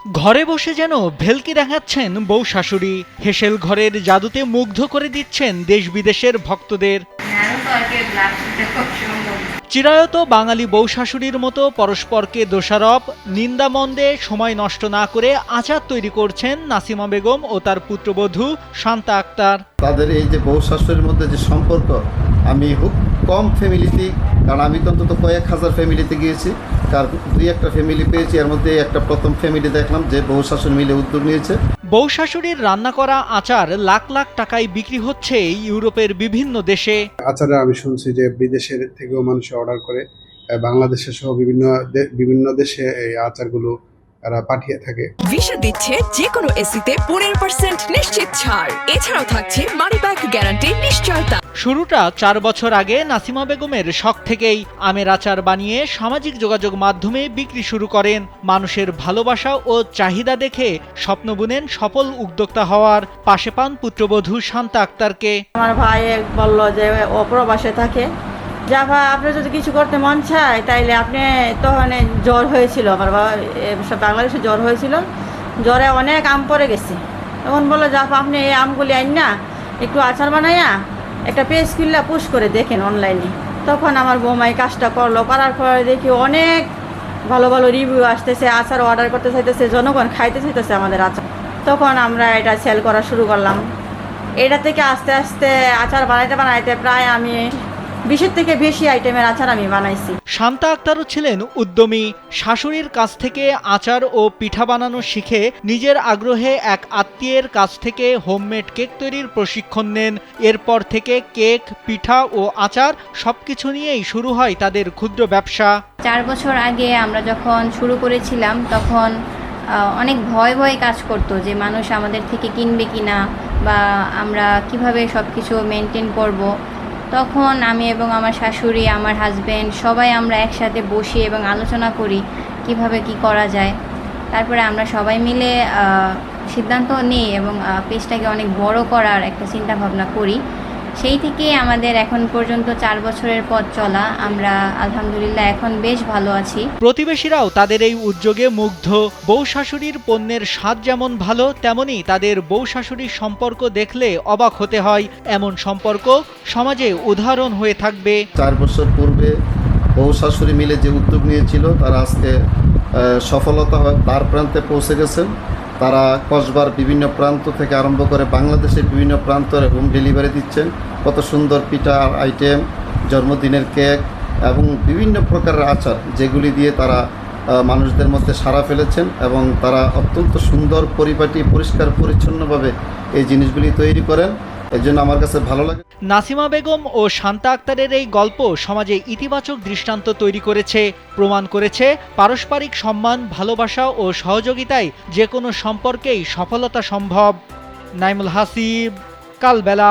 ঘরে বসে যেন ভেলকি দেখাচ্ছেন বউ শাশুড়ি, হেসেল ঘরের জাদুতে মুগ্ধ করে দিচ্ছেন দেশ বিদেশের ভক্তদের। চিরায়ত বাঙালি বউ শাশুড়ির মতো পরস্পরকে দোষারোপ নিন্দামন্দে সময় নষ্ট না করে আচার তৈরি করছেন নাসিমা বেগম ও তার পুত্রবধূ শান্তা আক্তার। তাদের এই যে বউ শাশুড়ির মধ্যে যে সম্পর্ক, আমি খুব কম ফ্যামিলিতে, কারণ আমি তো অন্তত কয়েক হাজার ফ্যামিলিতে গিয়েছি, কার দুই একটা ফ্যামিলি পেয়েছি, এর মধ্যে একটা প্রথম ফ্যামিলি দেখলাম যে বউ শাশুড়ি মিলে উদ্যোগ নিয়েছে। বউ শাশুড়ির রান্না করা আচার লাখ লাখ টাকায় বিক্রি হচ্ছে ইউরোপের বিভিন্ন দেশে। আচারে আমি শুনছি যে বিদেশের থেকেও মানুষ অর্ডার করে, বাংলাদেশে সহ বিভিন্ন দেশে এই আচারগুলো তারা পাঠিয়ে থাকে। ভিসা দিচ্ছে যে কোনো এসিতে 15% নিশ্চিত ছাড়। এছাড়াও থাকছে মানি ব্যাক গ্যারান্টি নিশ্চয়তা। শুরুটা 4 বছর আগে নাসিমা বেগমের শখ থেকেই আমের আচার বানিয়ে সামাজিক যোগাযোগ মাধ্যমে বিক্রি শুরু করেন। মানুষের ভালোবাসা ও চাহিদা দেখে স্বপ্ন বুনেন সফল উদ্যোক্তা হওয়ার। পাশে পান পুত্রবধূ শান্তা আক্তারকে। আমার ভাই বলল যে ও প্রবাসে থাকে, যা ভাই আপনি যদি কিছু করতে মন চায় তাইলে আপনি, তখন জ্বর হয়েছিল আমার বাংলাদেশে জ্বর হয়েছিল, জ্বরে অনেক আম পড়ে গেছে। তখন বললো যা আপনি এই আমগুলি আইন না একটু আচার বানাইয়া একটা পেজ কিনলে পুশ করে দেখেন অনলাইনে। তখন আমার বৌমাই কাজটা করলো, করার পরে দেখি অনেক ভালো ভালো রিভিউ আসতেছে, আচার অর্ডার করতে চাইতেছে, জনগণ খাইতে চাইতেছে আমাদের আচার। তখন আমরা এটা সেল করা শুরু করলাম। এটা থেকে আস্তে আস্তে আচার বানাইতে প্রায় আমি 20 থেকে বেশি আইটেমের আচার আমি বানাইছি। শান্তা আক্তারও ছিলেন উদ্যমী। শাশুড়ির কাছ থেকে আচার ও পিঠা বানানো শিখে নিজের আগ্রহে এক আত্মীয়ের কাছ থেকে হোমমেড কেক তৈরির প্রশিক্ষণ নেন। এরপর থেকে কেক, পিঠা ও আচার সবকিছু নিয়েই শুরু হয় তাদের ক্ষুদ্র ব্যবসা। 4 বছর আগে আমরা যখন শুরু করেছিলাম তখন অনেক ভয় ভয় কাজ করতো যে মানুষ আমাদের থেকে কিনবে কিনা বা আমরা কিভাবে সব কিছু মেনটেন করব। তখন আমি এবং আমার শাশুড়ি, আমার হাজব্যান্ড সবাই আমরা একসাথে বসি এবং আলোচনা করি কিভাবে কি করা যায়। তারপরে আমরা সবাই মিলে সিদ্ধান্ত নিই এবং পেজটাকে অনেক বড় করার একটা চিন্তা ভাবনা করি। সেই থেকে আমাদের এখন পর্যন্ত 4 বছরের পথ চলা। আমরা আলহামদুলিল্লাহ এখন বেশ ভালো আছি। প্রতিবেশীরাও তাদের এই উদ্যোগে মুগ্ধ। বউ শাশুড়ির পণ্যের স্বাদ যেমন ভালো, তেমনি তাদের বউ শাশুড়ির সম্পর্ক দেখলে অবাক হতে হয়। এমন সম্পর্ক সমাজে উদাহরণ হয়ে থাকবে। 4 বছর পূর্বে বউ শাশুড়ি মিলে যে উদ্যোগ নিয়েছিল তারা আজকে সফলতা তার প্রান্তে পৌঁছে গেছেন। তারা কসবার বিভিন্ন প্রান্ত থেকে আরম্ভ করে বাংলাদেশের বিভিন্ন প্রান্তরে হোম ডেলিভারি দিচ্ছেন। কত সুন্দর পিঠা আইটেম, জন্মদিনের কেক এবং বিভিন্ন প্রকারের আচার, যেগুলি দিয়ে তারা মানুষদের মধ্যে সাড়া ফেলেছেন এবং তারা অত্যন্ত সুন্দর পরিপাটি পরিষ্কার পরিচ্ছন্নভাবে এই জিনিসগুলি তৈরি করেন। এর জন্য আমার কাছে ভালো লাগে। নাসিমা বেগম ও শান্তা আক্তারের এই গল্প সমাজে ইতিবাচক দৃষ্টান্ত তৈরি করেছে, প্রমাণ করেছে পারস্পরিক সম্মান, ভালোবাসা ও সহযোগিতায় যে কোনো সম্পর্কেই সফলতা সম্ভব। নাইমুল হাসিব, কালবেলা।